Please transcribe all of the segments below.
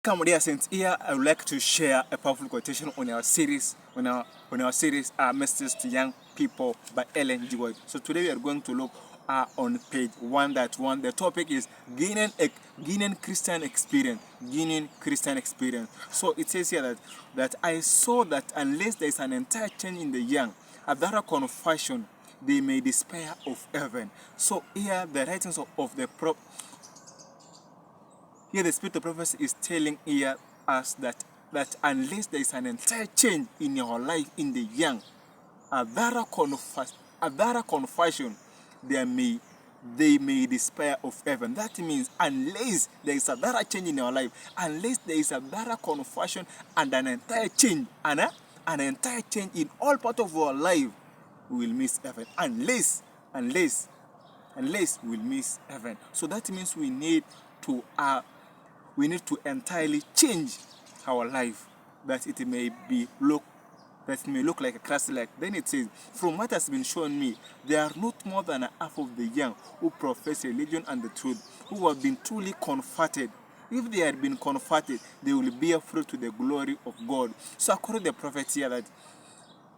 Come dear saints, here I would like to share a powerful quotation on our series, Messages to Young People by Ellen G. White. So today we are going to look on page 1.1. The topic is gaining Christian experience. Gaining Christian experience. So it says here that I saw that unless there is an entire change in the young, a thorough confession, they may despair of heaven. So here the writings of the here the spirit of prophecy is telling here us that unless there is an entire change in your life in the young, a thorough confession, they may despair of heaven. That means unless there is a thorough change in your life, unless there is a thorough confession and an entire change, an entire change in all part of our life, we will miss heaven. Unless we will miss heaven. So that means we need to entirely change our life, that it may look like a Christ-like. Then it says, from what has been shown me, there are not more than half of the young who profess religion and the truth, who have been truly converted. If they had been converted, they will bear fruit to the glory of God. So according to the prophet here, that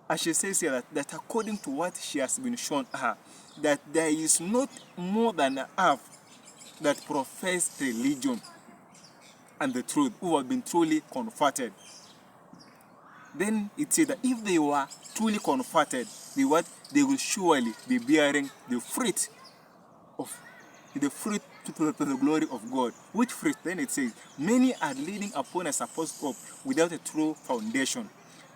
as she says here, that according to what she has been shown her, that there is not more than half that profess religion and the truth, who have been truly converted. Then it says that if they were truly converted, they will surely be bearing the fruit to the glory of God. Which fruit? Then it says, many are leading upon a supposed hope without a true foundation.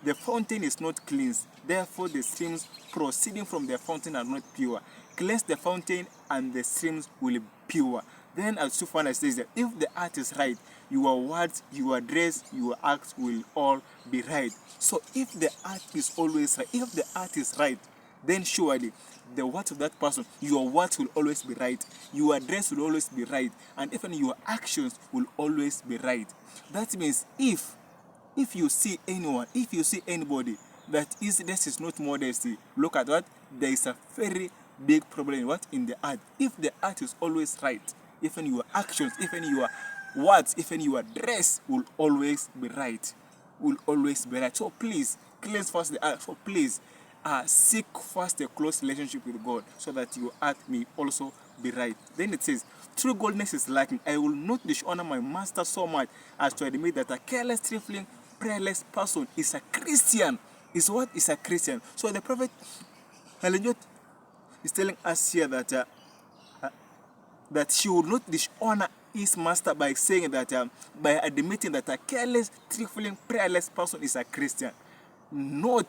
The fountain is not cleansed, therefore the streams proceeding from the fountain are not pure. Cleanse the fountain and the streams will be pure. Then as Sufana says that if the heart is right, your words, your dress, your acts will all be right. So if the heart is always right, if the heart is right, then surely the words of that person, your words will always be right, your dress will always be right, and even your actions will always be right. That means if you see anyone, if you see anybody that this is not modesty, look at what? There is a very big problem in the heart. If the heart is always right, even your actions, even your words, even your dress will always be right. Will always be right. So please, cleanse first the heart. So please, seek first a close relationship with God, so that your heart may also be right. Then it says, true godliness is lacking. I will not dishonor my master so much as to admit that a careless, trifling, prayerless person is a Christian. Is what is a Christian? So the prophet Helen is telling us here that she would not dishonor his master by saying that by admitting that a careless, trifling, prayerless person is a Christian. No,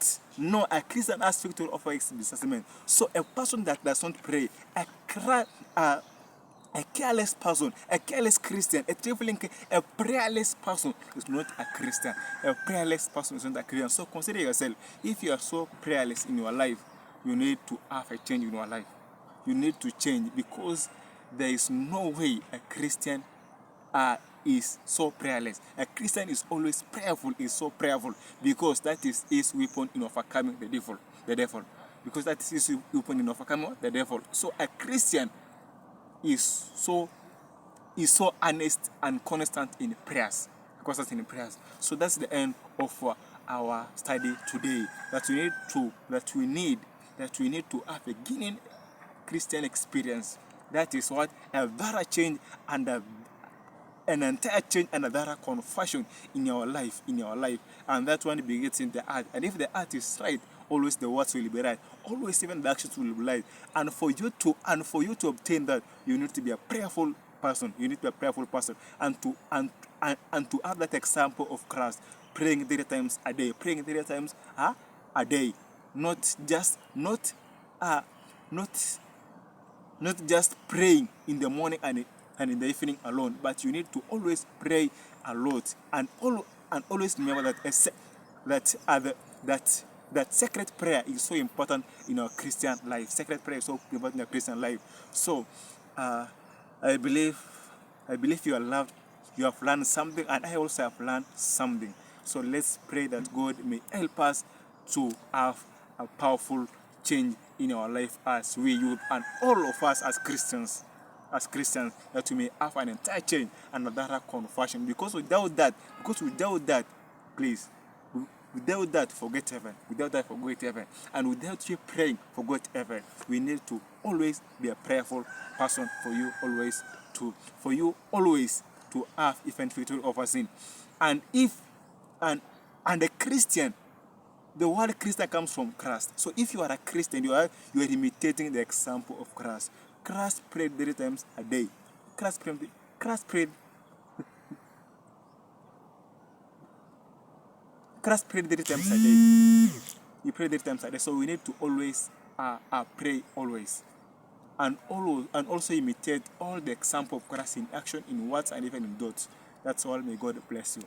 a Christian has victory over his discernment. So a person that does not pray, a careless person, a careless Christian, a trifling, a prayerless person is not a Christian. A prayerless person is not a Christian. So consider yourself. If you are so prayerless in your life, you need to have a change in your life. You need to change, because there is no way a Christian is so prayerless. A Christian is always prayerful, is so prayerful, because that is his weapon in overcoming the devil. Because that is his weapon in overcoming the devil. So a Christian is so honest and constant in prayers. So that's the end of our study today. That we need to have a beginning Christian experience. That is what a thorough change and an entire change and a thorough confession in your life, and that one begins in the heart. And if the heart is right, always the words will be right, always even the actions will be right. And for you to obtain that, you need to be a prayerful person. And to have that example of Christ, praying 3 times a day, a day, not just praying in the morning and in the evening alone, but you need to always pray a lot, and always remember that sacred prayer is so important in our Christian life. Sacred prayer is so important in our Christian life. So I believe you have learned something, and I also have learned something. So let's pray that God may help us to have a powerful change in our life as we youth, and all of us as Christians. as Christians, that we may have an entire change and another conversion. Because without that, please, without that, forget heaven. Without that, forget heaven. And without you praying, forget heaven. We need to always be a prayerful person for you always to have even victory over sin. And and a Christian, the word Christian comes from Christ. So if you are a Christian, you are imitating the example of Christ. Christ prayed 3 times a day. Christ prayed 3 times a day. He prayed 3 times a day. So we need to always pray always. And also imitate all the example of Christ in action, in words, and even in thoughts. That's all. May God bless you.